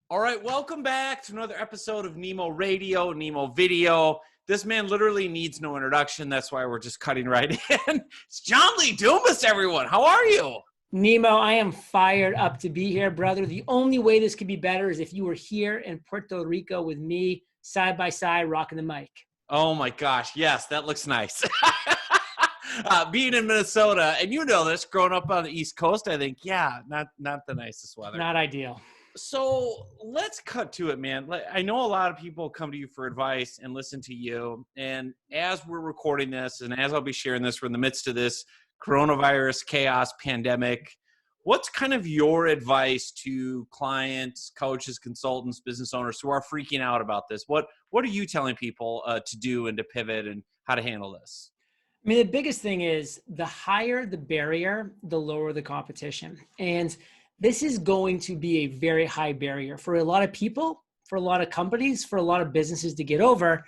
All right, welcome back to another episode of Nemo Radio, Nemo Video. This man literally needs no introduction. That's why we're just cutting right in. It's John Lee Dumas, everyone. How are you? Nemo, I am fired up to be here, brother. The only way this could be better is if you were here in Puerto Rico with me, side by side, rocking the mic. Oh my gosh, yes, that looks nice. Being in Minnesota, and you know this, growing up on the East Coast, I think, not the nicest weather. Not ideal. So let's cut to it, man. I know a lot of people come to you for advice and listen to you. And as we're recording this, and as I'll be sharing this, we're in the midst of this coronavirus chaos pandemic. What's kind of your advice to clients, coaches, consultants, business owners who are freaking out about this? What are you telling people to do and to pivot and how to handle this? I mean, the biggest thing is the higher the barrier, the lower the competition. And this is going to be a very high barrier for a lot of people, for a lot of companies, for a lot of businesses to get over.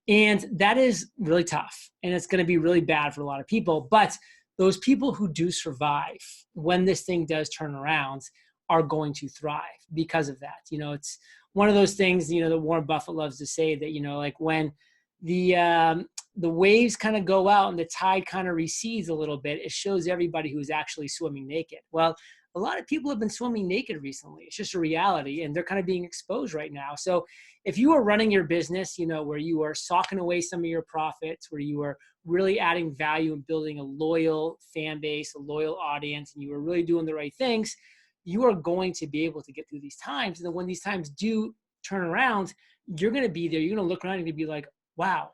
And that is really tough. And it's going to be really bad for a lot of people. But those people who do survive when this thing does turn around are going to thrive because of that. You know, it's one of those things, you know, that Warren Buffett loves to say that, you know, like when the waves kind of go out and the tide kind of recedes a little bit, it shows everybody who's actually swimming naked. Well, a lot of people have been swimming naked recently. It's just a reality, and they're kind of being exposed right now. So if you are running your business, you know, where you are socking away some of your profits, where you are really adding value and building a loyal fan base, a loyal audience, and you are really doing the right things, you are going to be able to get through these times. And then when these times do turn around, you're going to be there. You're going to look around and be like, wow,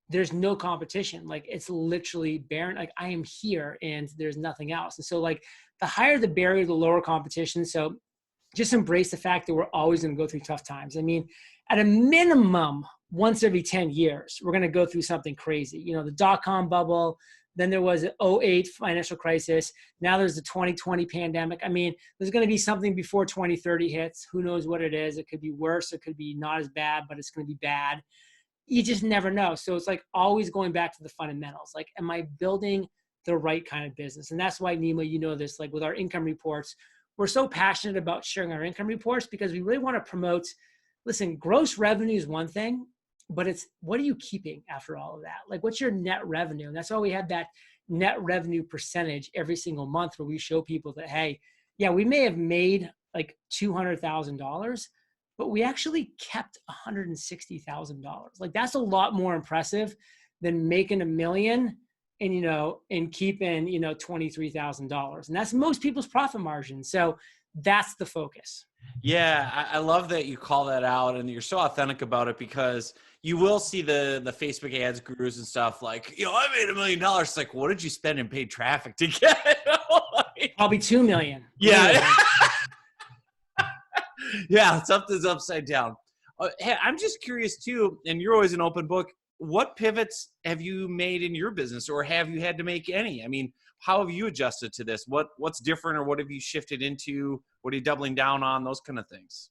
there's no competition. Like, it's literally barren. Like, I am here and there's nothing else. And so, like, the higher the barrier, the lower competition. So just embrace the fact that we're always going to go through tough times. I mean, at a minimum, once every 10 years, we're going to go through something crazy. You know, the dot-com bubble, then there was an 2008 financial crisis. Now there's the 2020 pandemic. I mean, there's going to be something before 2030 hits. Who knows what it is? It could be worse. It could be not as bad, but it's going to be bad. You just never know. So it's like always going back to the fundamentals. Like, am I building the right kind of business? And that's why, Nemo, you know this, like with our income reports, we're so passionate about sharing our income reports because we really want to promote, listen, gross revenue is one thing, but it's what are you keeping after all of that? Like, what's your net revenue? And that's why we have that net revenue percentage every single month where we show people that, hey, yeah, we may have made like $200,000, but we actually kept $160,000. Like, that's a lot more impressive than making $1 million and, you know, and keeping, you know, $23,000. And that's most people's profit margin. So that's the focus. Yeah, I love that you call that out and you're so authentic about it, because you will see the Facebook ads gurus and stuff like, you know, I made $1 million. It's like, what did you spend in paid traffic to get it? Probably 2 million. Yeah. Yeah, something's upside down. Hey, I'm just curious too, and you're always an open book. What pivots have you made in your business, or have you had to make any? I mean, how have you adjusted to this? What's different, or what have you shifted into? What are you doubling down on? Those kind of things.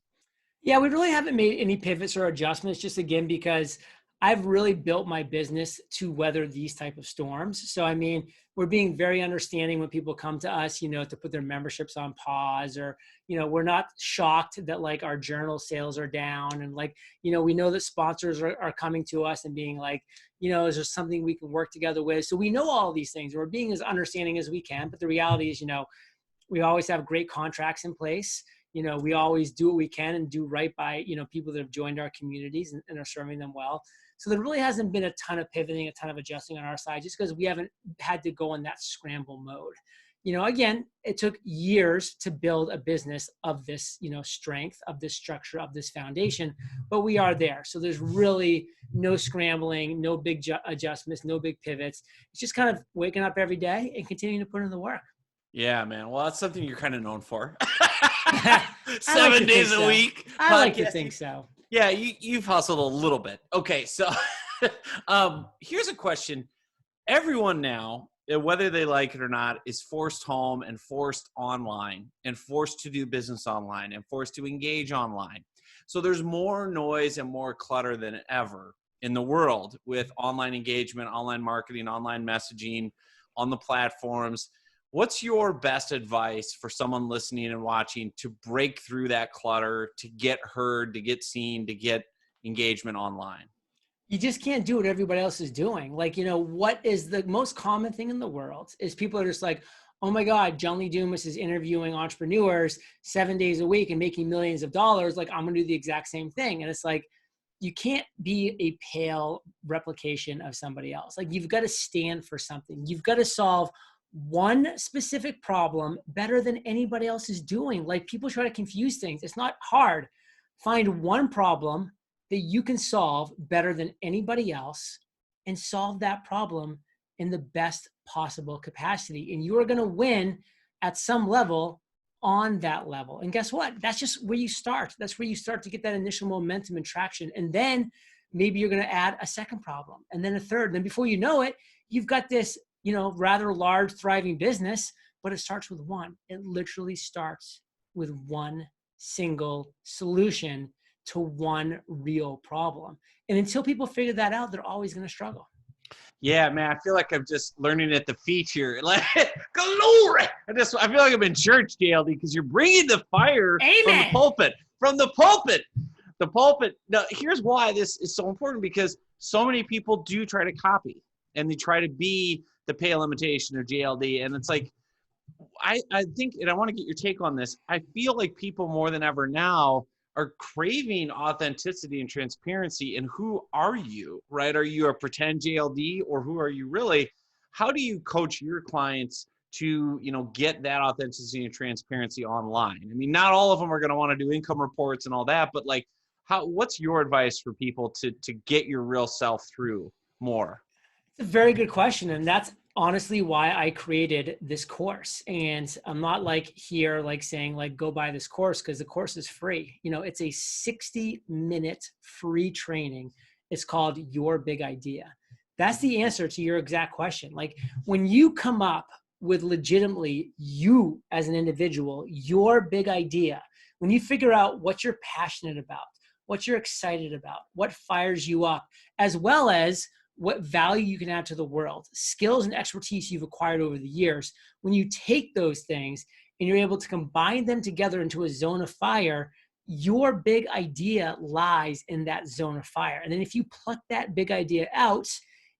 Yeah, we really haven't made any pivots or adjustments, just again, because I've really built my business to weather these type of storms. So, I mean, we're being very understanding when people come to us, you know, to put their memberships on pause, or, you know, we're not shocked that like our journal sales are down. And like, you know, we know that sponsors are coming to us and being like, you know, is there something we can work together with? So we know all of these things. We're being as understanding as we can. But the reality is, you know, we always have great contracts in place. You know, we always do what we can and do right by, you know, people that have joined our communities and are serving them well. So there really hasn't been a ton of pivoting, a ton of adjusting on our side, just because we haven't had to go in that scramble mode. You know, again, it took years to build a business of this, you know, strength, of this structure, of this foundation, but we are there. So there's really no scrambling, no big adjustments, no big pivots. It's just kind of waking up every day and continuing to put in the work. Yeah, man. Well, that's something you're kind of known for. Seven days a week. I like to think so. Yeah, you've hustled a little bit. Okay, so here's a question. Everyone now, whether they like it or not, is forced home and forced online and forced to do business online and forced to engage online. So there's more noise and more clutter than ever in the world with online engagement, online marketing, online messaging on the platforms. what's your best advice for someone listening and watching to break through that clutter, to get heard, to get seen, to get engagement online? You just can't do what everybody else is doing. Like, what is the most common thing in the world is people are just like, oh my God, John Lee Dumas is interviewing entrepreneurs 7 days a week and making millions of dollars. Like, I'm going to do the exact same thing. And it's like, you can't be a pale replication of somebody else. Like, you've got to stand for something. You've got to solve one specific problem better than anybody else is doing. Like, people try to confuse things. It's not hard. Find one problem that you can solve better than anybody else and solve that problem in the best possible capacity. And you are going to win at some level on that level. And guess what? That's just where you start. That's where you start to get that initial momentum and traction. And then maybe you're going to add a second problem and then a third. And then before you know it, you've got this, rather large, thriving business, but it starts with one. It literally starts with one single solution to one real problem. And until people figure that out, they're always going to struggle. Yeah, man, I feel like I'm just learning at the feet here. Like, glory! I feel like I'm in church, JLD, because you're bringing the fire from the pulpit. From the pulpit. The pulpit. Now, here's why this is so important, because so many people do try to copy, and they try to be the pale imitation of JLD. And it's like, I think, and I want to get your take on this, I feel like people more than ever now are craving authenticity and transparency. And who are you, right? Are you a pretend JLD, or who are you really? How do you coach your clients to, get that authenticity and transparency online? I mean, not all of them are going to want to do income reports and all that, but like, what's your advice for people to get your real self through more? It's a very good question. And that's honestly why I created this course. And I'm not saying go buy this course, because the course is free. It's a 60-minute free training. It's called Your Big Idea. That's the answer to your exact question. Like, when you come up with legitimately you as an individual, your big idea, when you figure out what you're passionate about, what you're excited about, what fires you up, as well as what value you can add to the world, skills and expertise you've acquired over the years. When you take those things and you're able to combine them together into a zone of fire, your big idea lies in that zone of fire. And then if you pluck that big idea out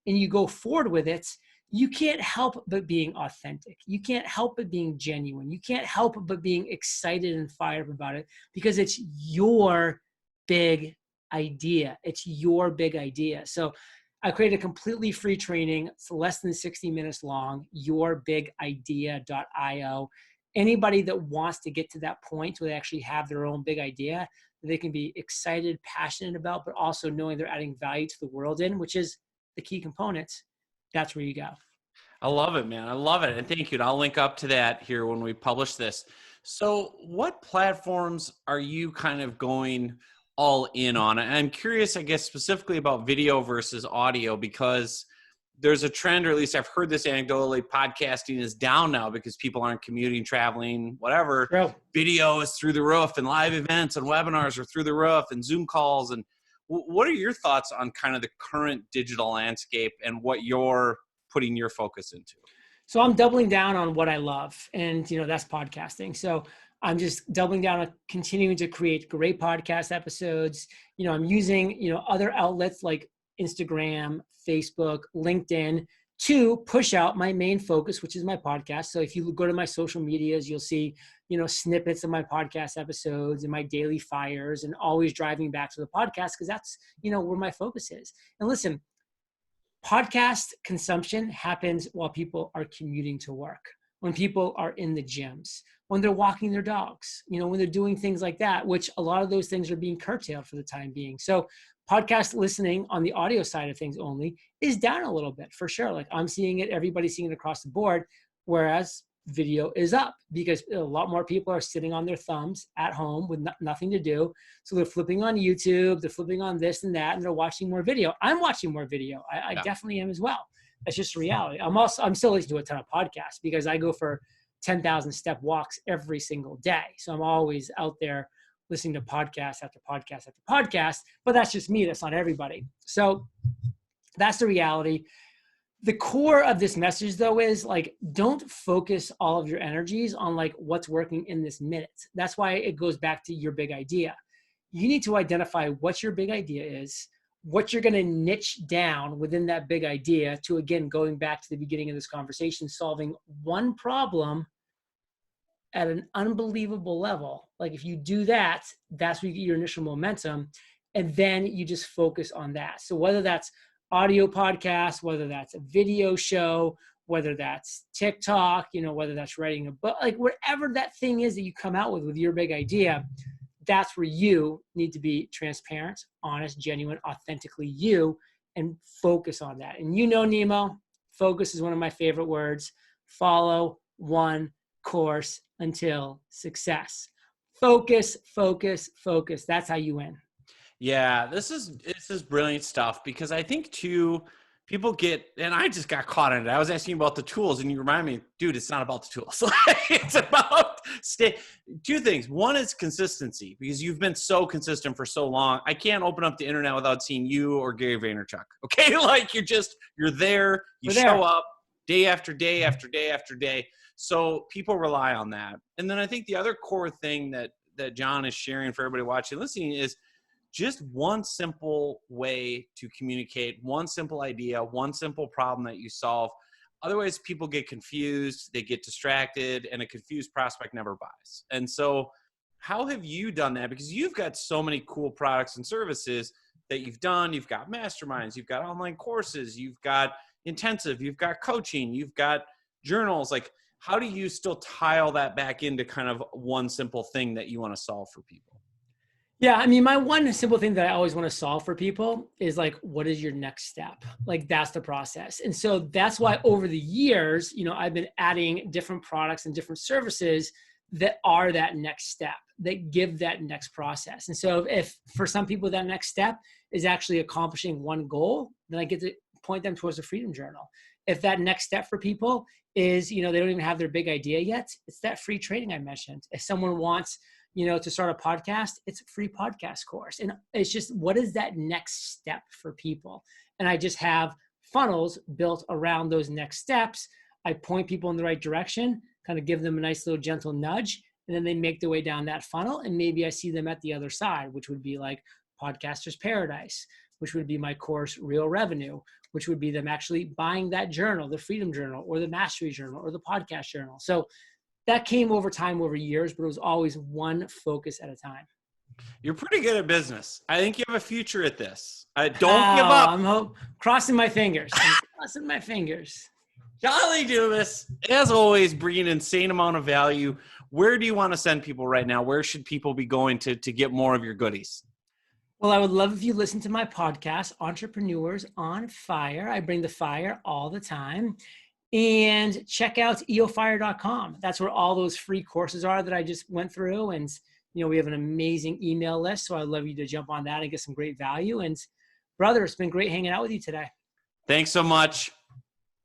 and you go forward with it, you can't help but being authentic. You can't help but being genuine. You can't help but being excited and fired up about it, because it's your big idea. It's your big idea. So I created a completely free training. It's less than 60 minutes long, yourbigidea.io. Anybody that wants to get to that point where they actually have their own big idea that they can be excited, passionate about, but also knowing they're adding value to the world in, which is the key components, that's where you go. I love it, man. I love it. And thank you. And I'll link up to that here when we publish this. So what platforms are you kind of going all in on? And I'm curious, I guess, specifically about video versus audio, because there's a trend, or at least I've heard this anecdotally, podcasting is down now because people aren't commuting, traveling, whatever. True. Video is through the roof, and live events and webinars are through the roof, and Zoom calls. And what are your thoughts on kind of the current digital landscape and what you're putting your focus into? So I'm doubling down on what I love, and that's podcasting. So I'm just doubling down on continuing to create great podcast episodes. I'm using, other outlets like Instagram, Facebook, LinkedIn to push out my main focus, which is my podcast. So if you go to my social medias, you'll see, snippets of my podcast episodes and my daily fires, and always driving back to the podcast, because that's, where my focus is. And listen, podcast consumption happens while people are commuting to work, when people are in the gyms, when they're walking their dogs, when they're doing things like that, which a lot of those things are being curtailed for the time being. So podcast listening on the audio side of things only is down a little bit, for sure. Like, I'm seeing it, everybody's seeing it across the board, whereas video is up, because a lot more people are sitting on their thumbs at home with nothing to do. So they're flipping on YouTube, they're flipping on this and that, and they're watching more video. I'm watching more video. I definitely am as well. That's just reality. I'm still listening to a ton of podcasts, because I go for 10,000 step walks every single day. So I'm always out there listening to podcast after podcast after podcast, but that's just me. That's not everybody. So that's the reality. The core of this message though is like, don't focus all of your energies on like what's working in this minute. That's why it goes back to your big idea. You need to identify what your big idea is, what you're going to niche down within that big idea to, again, going back to the beginning of this conversation, solving one problem at an unbelievable level. Like if you do that, that's where you get your initial momentum. And then you just focus on that. So whether that's audio podcast, whether that's a video show, whether that's TikTok, whether that's writing a book, like whatever that thing is that you come out with your big idea, that's where you need to be transparent, honest, genuine, authentically you, and focus on that. And Nemo, focus is one of my favorite words. Follow one course until success. Focus, focus, focus. That's how you win. Yeah, this is brilliant stuff, because I think too, people get, and I just got caught in it. I was asking you about the tools and you remind me, dude, it's not about the tools. It's about two things. One is consistency, because you've been so consistent for so long. I can't open up the internet without seeing you or Gary Vaynerchuk. Okay. Like you're there, you show up day after day after day after day. So people rely on that. And then I think the other core thing that John is sharing for everybody watching, listening is just one simple way to communicate, one simple idea, one simple problem that you solve. Otherwise, people get confused, they get distracted, and a confused prospect never buys. And so how have you done that? Because you've got so many cool products and services that you've done. You've got masterminds, you've got online courses, you've got intensive, you've got coaching, you've got journals. Like, how do you still tile that back into kind of one simple thing that you want to solve for people? Yeah, I mean, my one simple thing that I always want to solve for people is like, what is your next step? Like, that's the process. And so that's why over the years, I've been adding different products and different services that are that next step, that give that next process. And so if for some people that next step is actually accomplishing one goal, then I get to point them towards the Freedom Journal. If that next step for people is, they don't even have their big idea yet, it's that free training I mentioned. If someone wants to start a podcast, it's a free podcast course. And it's just, what is that next step for people? And I just have funnels built around those next steps. I point people in the right direction, kind of give them a nice little gentle nudge, and then they make their way down that funnel. And maybe I see them at the other side, which would be like Podcaster's Paradise, which would be my course, Real Revenue, which would be them actually buying that journal, the Freedom Journal or the Mastery Journal or the Podcast Journal. So that came over time, over years, but it was always one focus at a time. You're pretty good at business. I think you have a future at this. Don't give up. I'm crossing my fingers. John Lee Dumas, as always, bringing an insane amount of value. Where do you want to send people right now? Where should people be going to get more of your goodies? Well, I would love if you listen to my podcast, Entrepreneurs on Fire. I bring the fire all the time. And check out eofire.com. That's where all those free courses are that I just went through. And, we have an amazing email list. So I'd love you to jump on that and get some great value. And brother, it's been great hanging out with you today. Thanks so much.